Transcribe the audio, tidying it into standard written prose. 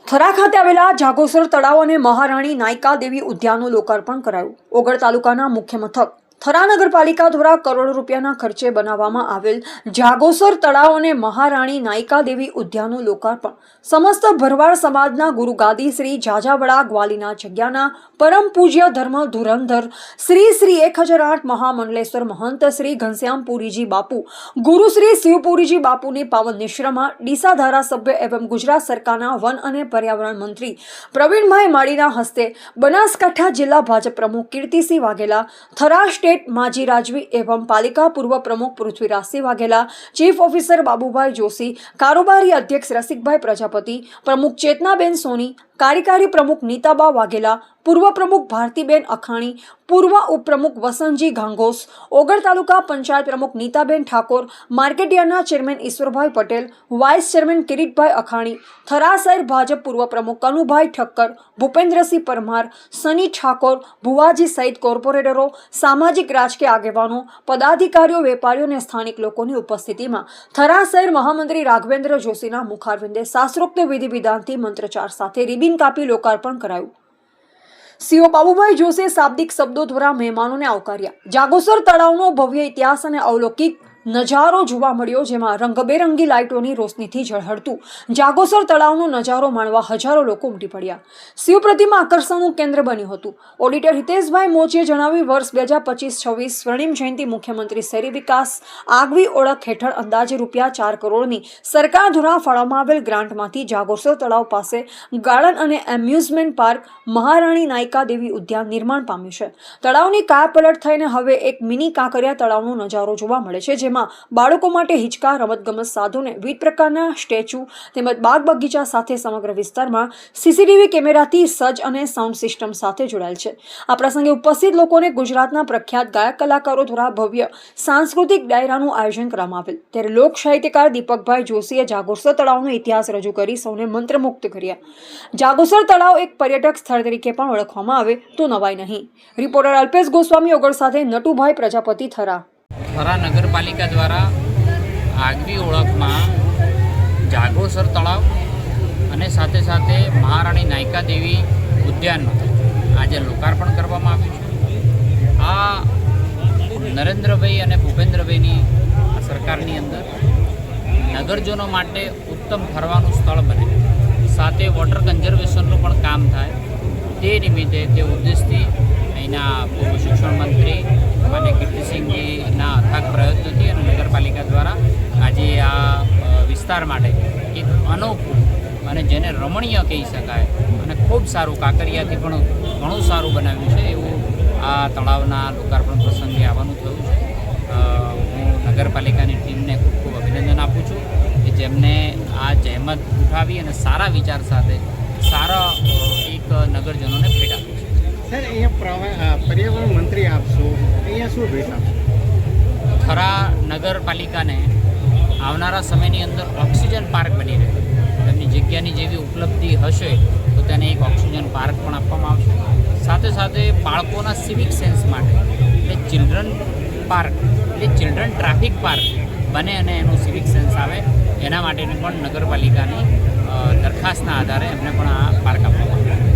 થરા ખાતે આવેલા જાગોસર તળાવ અને મહારાણી નાયકા દેવી ઉદ્યાનનું લોકાર્પણ કરાયું। ઓગળ તાલુકાના મુખ્ય મથક થરા નગરપાલિકા દ્વારા કરોડો રૂપિયાના ખર્ચે બનાવવામાં આવેલ જાગોસર તળાવ અને મહારાણી નાયકા દેવી ઉદ્યાનનું લોકાર્પણ સમસ્ત ભરવાડ સમાજના ગુરુ ગાદી શ્રી જાજાવડા ગ્વાલીના જગ્યાના પરમ પૂજ્ય ધર્મ ધુરંધર શ્રી 1008 મહામંડલેશ્વર મહંત શ્રી ઘનશ્યામપુરીજી બાપુ ગુરુ શ્રી શિવપુરીજી બાપુની પાવન નિશ્રામાં ડીસા ધારાસભ્ય એવં ગુજરાત સરકારના વન અને પર્યાવરણ મંત્રી પ્રવીણભાઈ માળીના હસ્તે બનાસકાંઠા જિલ્લા ભાજપ પ્રમુખ કીર્તિસિંહ વાઘેલા થરા સ્ટેટ माजी राजवी एवं पालिका पूर्व प्रमुख पृथ्वीराज सिंह वाघेला चीफ ऑफिसर बाबूभाई जोशी कारोबारी अध्यक्ष रसिकभाई प्रजापति प्रमुख चेतनाबेन सोनी कार्यकारी प्रमुख नीताबा वाघेला पूर्व प्रमुख भारतीबेन अखाणी पूर्व उपप्रमुख वसंतजी घांगोस ओगड़ तालुका पंचायत प्रमुख नीताबेन ठाकोर मार्केटयार्डना chairman Ishwarbhai Patel vice chairman Kiritbhai Akhani Thara शहर भाजप पूर्व प्रमुख कनुभाई ठक्कर भूपेन्द्रसिंह परमार सनी ठाकोर भुवाजी सहित कोर्पोरेटरो सामाजिक राजकीय आगेवानो पदाधिकारीओ वेपारीओ ने स्थानिक लोकोनी उपस्थितिमां थरा शहर महामंत्री राघवेन्द्र जोशीना मुखारविंदे शास्त्रोक्त विधि विधानथी मंत्रोच्चार साथे रिबीन कापी लोकार्पण करायुं। सीओ बाबूभाई जोशी शाब्दिक शब्दों द्वारा मेहमानों ने आवकार्या। जागोसर तळावनो भव्य इतिहास अने अलौकिक नजारो जोवा मळ्यो, जेमां रंगबेरंगी लाइटोनी रोशनीथी झळहळतुं जागोसर तळावनो नजारो माणवा हजारों लोको उमटी पड्या। शिव प्रतिमा आकर्षणनुं केन्द्र बन्युं हतुं। ऑडिटर हितेशभाई मोचीए जणाव्युं, वर्ष 2025-26 स्वर्णिम जयंती मुख्यमंत्री शहरी विकास આગવી ઓળખ હેઠળ અંદાજે ₹4 કરોડની સરકાર દ્વારા ફાળવવામાં આવેલ ગ્રાન્ટમાંથી જાગોસર તળાવ પાસે ગાર્ડન અને એમ્યુઝમેન્ટ પાર્ક મહારાણી નાયકા દેવી ઉદ્યાન નિર્માણ પામ્યું છે। તળાવની કાયાપલટ થઈને હવે એક મિની કાંકરિયા તળાવનો નજારો જોવા મળે છે, જેમાં બાળકો માટે હિંચકા, રમતગમત સાધનો, વિવિધ પ્રકારના સ્ટેચ્યુ તેમજ બાગ બગીચા સાથે સમગ્ર વિસ્તારમાં સીસીટીવી કેમેરાથી સજ્જ અને સાઉન્ડ સિસ્ટમ સાથે જોડાયેલ છે। આ પ્રસંગે ઉપસ્થિત લોકોને ગુજરાતના પ્રખ્યાત ગાયક કલાકારો દ્વારા ભવ્ય સાંસ્કૃતિક ડાયરાનું આયોજન કરવામાં આવેલ। ત્યારે લોક સાહિત્યકાર દીપકભાઈ જોશીએ જાગોસર તળાવનો ઇતિહાસ રજૂ કરી સૌને મંત્રમુગ્ધ કર્યા। જાગોસર તળાવ એક પર્યટક સ્થળ તરીકે પણ ઓળખવામાં આવે તો નવાઈ નહીં। રિપોર્ટર અલ્પેશ ગોસ્વામી ઓગળ સાથે નટુભાઈ પ્રજાપતિ, થરા। થરા નગરપાલિકા દ્વારા આગવી ઓળખમાં જાગોસર તળાવ અને સાથે સાથે મહારાણી નાયકા દેવી ઉદ્યાનનું આજે લોકાર્પણ કરવામાં આવ્યું છે। આ નરેન્દ્રભાઈ અને ભૂપેન્દ્રભાઈની સરકારની અંદર નગરજનો માટે ઉત્તમ ફરવાનું સ્થળ બને, સાથે વોટર કન્ઝર્વેશનનું પણ કામ થાય, તે નિમિત્તે તે ઉદ્દેશથી અહીંના પૂર્વ શિક્ષણ મંત્રી માન્ય કીર્તિસિંહજીના અથાગ પ્રયત્નોથી અને નગરપાલિકા દ્વારા આજે આ વિસ્તાર માટે એક અનોખું અને જેને રમણીય કહી શકાય અને ખૂબ સારું કાંકરિયાથી પણ ઘણું સારું બનાવ્યું છે એવું આ તળાવના લોકાર્પણ પ્રસંગે આવવાનું થયું છે। હું નગરપાલિકાની ટીમને ખૂબ ખૂબ અભિનંદન આપું છું કે જેમને આ જહેમત ઉઠાવી અને સારા વિચાર સાથે સારા એક નગરજનોને ભેટ આપી છે। સર, અહીંયા પર્યાવરણ મંત્રી આપશો, અહીંયા શું ભેટ આપશો? થરા નગરપાલિકાને આવનારા સમયની અંદર ઓક્સિજન પાર્ક બની રહે, તેમની જગ્યાની જેવી ઉપલબ્ધિ હશે તો તેને એક ઓક્સિજન પાર્ક પણ આપવામાં આવશે। સાથે સાથે બાળકોના સિવિક સેન્સ માટે એટલે ચિલ્ડ્રન પાર્ક એટલે ચિલ્ડ્રન ટ્રાફિક પાર્ક બને અને એનું સિવિક સેન્સ આવે એના માટેની પણ નગરપાલિકાની દરખાસ્તના આધારે એમને પણ આ પાર્ક આપવામાં આવે।